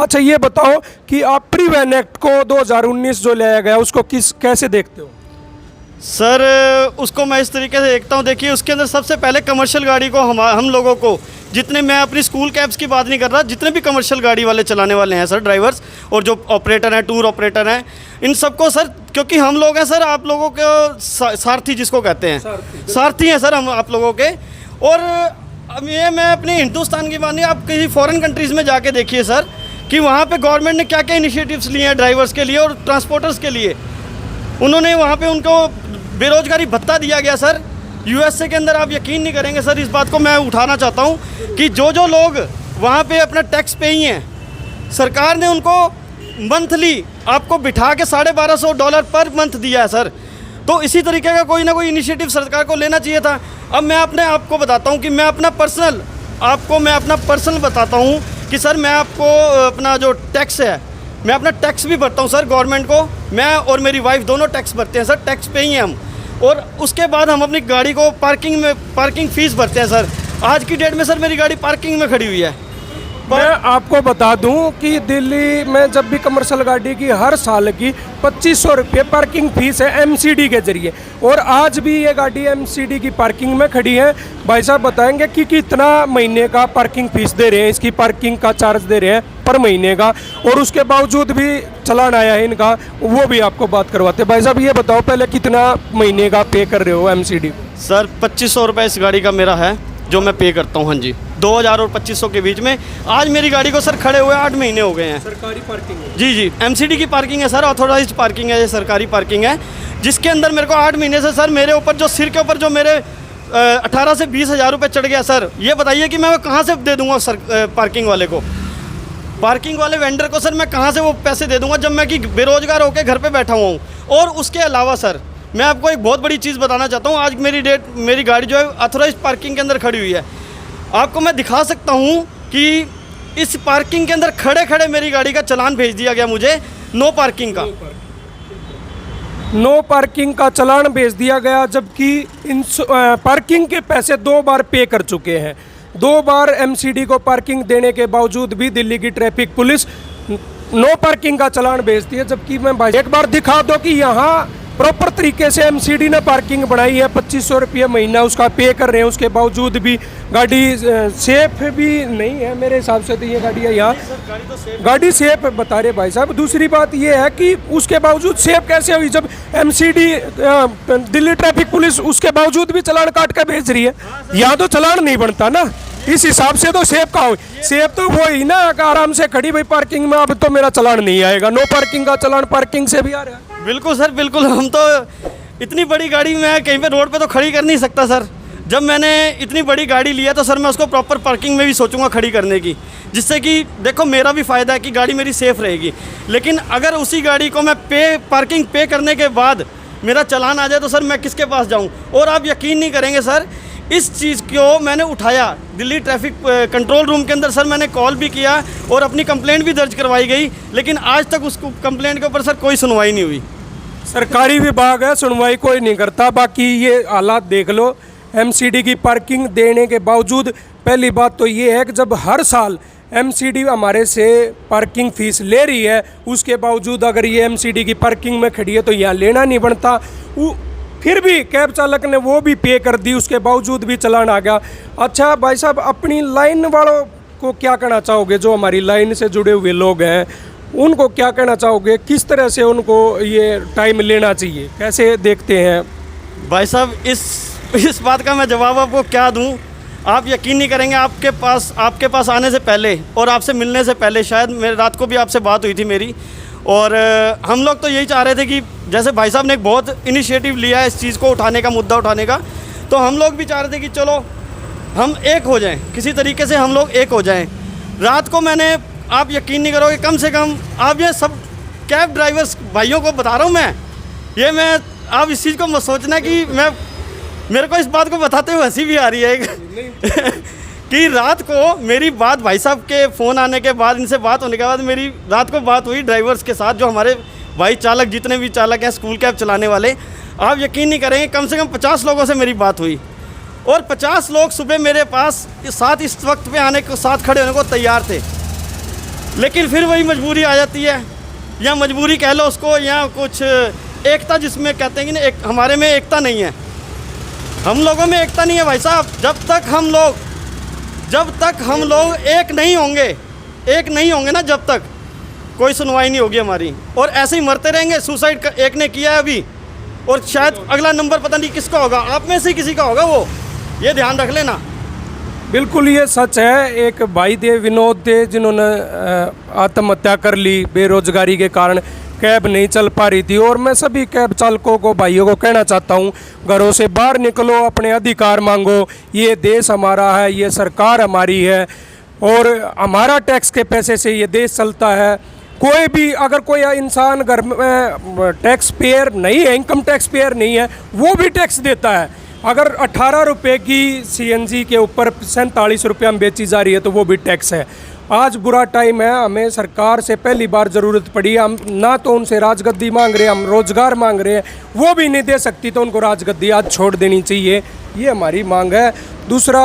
अच्छा ये बताओ कि आप परिवहन एक्ट को 2019 जो लाया गया उसको कैसे देखते हो? सर उसको मैं इस तरीके से देखता हूँ, देखिए उसके अंदर सबसे पहले कमर्शियल गाड़ी को हम लोगों को, जितने, मैं अपनी स्कूल कैब्स की बात नहीं कर रहा, जितने भी कमर्शियल गाड़ी वाले चलाने वाले हैं सर, ड्राइवर्स और जो ऑपरेटर हैं, टूर ऑपरेटर हैं, इन सबको सर, क्योंकि हम लोग हैं सर आप लोगों के सारथी जिसको कहते हैं, सारथी हैं सर हम आप लोगों के। और अब ये मैं अपने हिंदुस्तान की बात नहीं, आप किसी फॉरेन कंट्रीज़ में जाके देखिए सर कि वहाँ पे गवर्नमेंट ने क्या क्या इनिशिएटिव्स लिए हैं ड्राइवर्स के लिए और ट्रांसपोर्टर्स के लिए। उन्होंने वहाँ पे उनको बेरोजगारी भत्ता दिया गया सर। यूएसए के अंदर आप यकीन नहीं करेंगे सर, इस बात को मैं उठाना चाहता हूँ कि जो लोग वहाँ पे अपना टैक्स पेई हैं, सरकार ने उनको मंथली आपको बिठा के $1250 पर मंथ दिया है सर। तो इसी तरीके का कोई ना कोई इनिशिएटिव सरकार को लेना चाहिए था। अब मैं अपने आप को बताता हूँ कि मैं अपना पर्सनल बताता हूँ कि सर मैं आपको अपना जो टैक्स है, मैं अपना टैक्स भी भरता हूँ सर गवर्नमेंट को। मैं और मेरी वाइफ दोनों टैक्स भरते हैं सर, टैक्स पे ही हैं हम। और उसके बाद हम अपनी गाड़ी को पार्किंग फ़ीस भरते हैं सर। आज की डेट में सर मेरी गाड़ी पार्किंग में खड़ी हुई है। मैं आपको बता दूं कि दिल्ली में जब भी कमर्शियल गाड़ी की हर साल की 2500 रुपये पार्किंग फीस है एमसीडी के जरिए, और आज भी ये गाड़ी एमसीडी की पार्किंग में खड़ी है। भाई साहब बताएंगे कि कितना महीने का पार्किंग फीस दे रहे हैं, इसकी पार्किंग का चार्ज दे रहे हैं पर महीने का, और उसके बावजूद भी चलान आया है इनका, वो भी आपको बात करवाते हैं। भाई साहब ये बताओ पहले कितना महीने का पे कर रहे हो एमसीडी? सर 2500 रुपये इस गाड़ी का मेरा है जो मैं पे करता हूँ। हाँ जी, 2000 और 2500 के बीच में। आज मेरी गाड़ी को सर खड़े हुए 8 महीने हो गए हैं। सरकारी पार्किंग है? जी, एमसीडी की पार्किंग है सर, ऑथोराइज्ड पार्किंग है, ये सरकारी पार्किंग है, जिसके अंदर मेरे को 8 महीने से सर मेरे ऊपर जो सिर के ऊपर जो मेरे 18 से 20 हज़ार रुपये चढ़ गया सर। ये बताइए कि मैं कहाँ से दे दूँगा सर पार्किंग वाले को, पार्किंग वाले वेंडर को सर मैं कहाँ से वो पैसे दे दूँगा जब मैं कि बेरोजगार होकर घर पर बैठा हुआ हूँ। और उसके अलावा सर मैं आपको एक बहुत बड़ी चीज़ बताना चाहता हूँ। आज मेरी गाड़ी जो है ऑथोराइज्ड पार्किंग के अंदर खड़ी हुई है। आपको मैं दिखा सकता हूँ कि इस पार्किंग के अंदर खड़े खड़े मेरी गाड़ी का चालान भेज दिया गया मुझे, नो पार्किंग का चालान भेज दिया गया, जबकि इन पार्किंग के पैसे 2 बार पे कर चुके हैं। 2 बार एमसीडी को पार्किंग देने के बावजूद भी दिल्ली की ट्रैफिक पुलिस नो पार्किंग का चालान भेजती है। जबकि मैं भाई एक बार दिखा दो कि यहाँ प्रॉपर तरीके से एमसीडी ने पार्किंग बनाई है, 2500 रुपये महीना उसका पे कर रहे हैं, उसके बावजूद भी गाड़ी सेफ भी नहीं है मेरे हिसाब से। तो ये गाड़ी है यहाँ, गाड़ी सेफ बता रहे भाई साहब। दूसरी बात ये है कि उसके बावजूद सेफ कैसे हुई जब एमसीडी दिल्ली ट्रैफिक पुलिस उसके बावजूद भी चालान काट कर भेज रही है? यहाँ तो चालान नहीं बनता ना, इस हिसाब से तो सेफ का हो, सेफ तो वो ही ना आराम से खड़ी भाई पार्किंग में, अब तो मेरा चालान नहीं आएगा। नो पार्किंग का चालान पार्किंग से भी आ रहा है। बिल्कुल सर, बिल्कुल। हम तो इतनी बड़ी गाड़ी मैं कहीं पे रोड पे तो खड़ी कर नहीं सकता सर। जब मैंने इतनी बड़ी गाड़ी लिया तो सर मैं उसको प्रॉपर पार्किंग में भी सोचूंगा खड़ी करने की, जिससे कि देखो मेरा भी फ़ायदा है कि गाड़ी मेरी सेफ़ रहेगी। लेकिन अगर उसी गाड़ी को मैं पार्किंग पे करने के बाद मेरा चालान आ जाए तो सर मैं किसके पास जाऊँ? और आप यकीन नहीं करेंगे सर, इस चीज़ को मैंने उठाया दिल्ली ट्रैफिक कंट्रोल रूम के अंदर सर, मैंने कॉल भी किया और अपनी कंप्लेंट भी दर्ज करवाई गई, लेकिन आज तक उस कंप्लेंट के ऊपर सर कोई सुनवाई नहीं हुई। सरकारी विभाग है, सुनवाई कोई नहीं करता। बाकी ये हालात देख लो, एमसीडी की पार्किंग देने के बावजूद। पहली बात तो ये है कि जब हर साल एमसीडी हमारे से पार्किंग फ़ीस ले रही है, उसके बावजूद अगर ये एमसीडी की पार्किंग में खड़ी है तो यहाँ लेना नहीं बनता। फिर भी कैब चालक ने वो भी पे कर दी, उसके बावजूद भी चालान आ गया। अच्छा भाई साहब, अपनी लाइन वालों को क्या कहना चाहोगे, जो हमारी लाइन से जुड़े हुए लोग हैं उनको क्या कहना चाहोगे? किस तरह से उनको ये टाइम लेना चाहिए, कैसे देखते हैं? भाई साहब इस बात का मैं जवाब आपको क्या दूं? आप यकीन नहीं करेंगे, आपके पास आने से पहले और आपसे मिलने से पहले शायद मेरे रात को भी आपसे बात हुई थी मेरी, और हम लोग तो यही चाह रहे थे कि जैसे भाई साहब ने एक बहुत इनिशिएटिव लिया है इस चीज़ को उठाने का, मुद्दा उठाने का, तो हम लोग भी चाह रहे थे कि चलो हम एक हो जाएं, किसी तरीके से हम लोग एक हो जाएं। रात को मैंने, आप यकीन नहीं करोगे, कम से कम आप ये सब कैब ड्राइवर्स भाइयों को बता रहा हूँ मैं आप इस चीज़ को मत सोचना कि मेरे को इस बात को बताते हुए हंसी भी आ रही है कि रात को मेरी बात भाई साहब के फ़ोन आने के बाद, इनसे बात होने के बाद मेरी रात को बात हुई ड्राइवर्स के साथ, जो हमारे भाई चालक जितने भी चालक हैं स्कूल कैब चलाने वाले। आप यकीन नहीं करेंगे, कम से कम 50 लोगों से मेरी बात हुई, और 50 लोग सुबह मेरे पास इस वक्त पे आने को, साथ खड़े होने को तैयार थे। लेकिन फिर वही मजबूरी आ जाती है, या मजबूरी कह लो उसको, या कुछ एकता जिसमें कहते हैं कि ना, हमारे में एकता नहीं है, हम लोगों में एकता नहीं है भाई साहब। जब तक हम लोग एक नहीं होंगे ना, जब तक कोई सुनवाई नहीं होगी हमारी, और ऐसे ही मरते रहेंगे। सुसाइड एक ने किया है अभी, और शायद अगला नंबर पता नहीं किसका होगा, आप में से किसी का होगा, वो ये ध्यान रख लेना। बिल्कुल ये सच है। एक भाई थे, विनोद थे, जिन्होंने आत्महत्या कर ली बेरोजगारी के कारण, कैब नहीं चल पा रही थी। और मैं सभी कैब चालकों को, भाइयों को कहना चाहता हूँ, घरों से बाहर निकलो, अपने अधिकार मांगो। ये देश हमारा है, ये सरकार हमारी है, और हमारा टैक्स के पैसे से ये देश चलता है। कोई भी, अगर कोई इंसान घर में टैक्स पेयर नहीं है, इनकम टैक्स पेयर नहीं है, वो भी टैक्स देता है। अगर 18 रुपये की CNG के ऊपर 47 रुपये में बेची जा रही है, तो वो भी टैक्स है। आज बुरा टाइम है, हमें सरकार से पहली बार ज़रूरत पड़ी। हम ना तो उनसे राजगद्दी मांग रहे हैं, हम रोज़गार मांग रहे हैं, वो भी नहीं दे सकती, तो उनको राजगद्दी आज छोड़ देनी चाहिए, ये हमारी मांग है। दूसरा,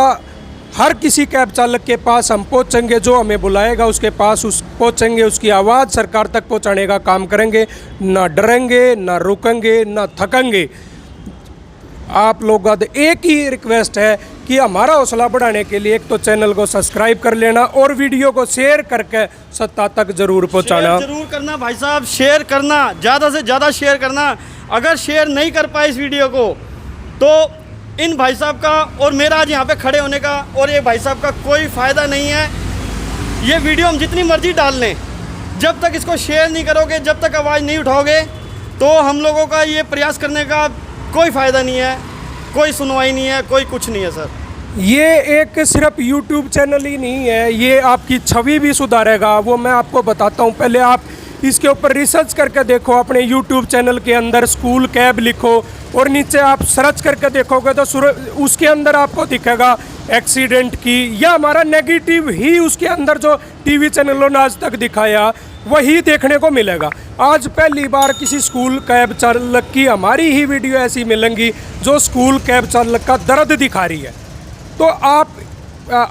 हर किसी कैब चालक के पास हम पहुंचेंगे, जो हमें बुलाएगा उसके पास पहुंचेंगे, उसकी आवाज़ सरकार तक पहुंचाने का काम करेंगे, ना डरेंगे, ना रुकेंगे, ना थकेंगे। आप लोगों का एक ही रिक्वेस्ट है कि हमारा हौसला बढ़ाने के लिए एक तो चैनल को सब्सक्राइब कर लेना, और वीडियो को शेयर करके सत्ता तक जरूर पहुंचाना। जरूर करना भाई साहब, शेयर करना, ज़्यादा से ज़्यादा शेयर करना। अगर शेयर नहीं कर पाए इस वीडियो को, तो इन भाई साहब का और मेरा आज यहाँ पे खड़े होने का और ये भाई साहब का कोई फ़ायदा नहीं है। ये वीडियो हम जितनी मर्जी डाल लें, जब तक इसको शेयर नहीं करोगे, जब तक आवाज़ नहीं उठाओगे, तो हम लोगों का ये प्रयास करने का कोई फ़ायदा नहीं है, कोई सुनवाई नहीं है, कोई कुछ नहीं है सर। ये एक सिर्फ YouTube चैनल ही नहीं है, ये आपकी छवि भी सुधारेगा, वो मैं आपको बताता हूँ। पहले आप इसके ऊपर रिसर्च करके देखो, अपने YouTube चैनल के अंदर स्कूल कैब लिखो, और नीचे आप सर्च करके देखोगे तो उसके अंदर आपको दिखेगा एक्सीडेंट की, या हमारा नेगेटिव ही उसके अंदर जो टीवी चैनलों ने आज तक दिखाया वही देखने को मिलेगा। आज पहली बार किसी स्कूल कैब चालक की हमारी ही वीडियो ऐसी मिलेंगी जो स्कूल कैब चालक का दर्द दिखा रही है। तो आप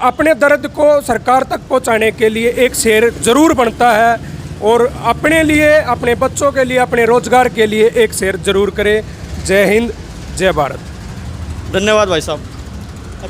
अपने दर्द को सरकार तक पहुंचाने के लिए एक शेयर ज़रूर बनता है, और अपने लिए, अपने बच्चों के लिए, अपने रोजगार के लिए एक शेयर ज़रूर करें। जय हिंद, जय भारत। धन्यवाद भाई साहब।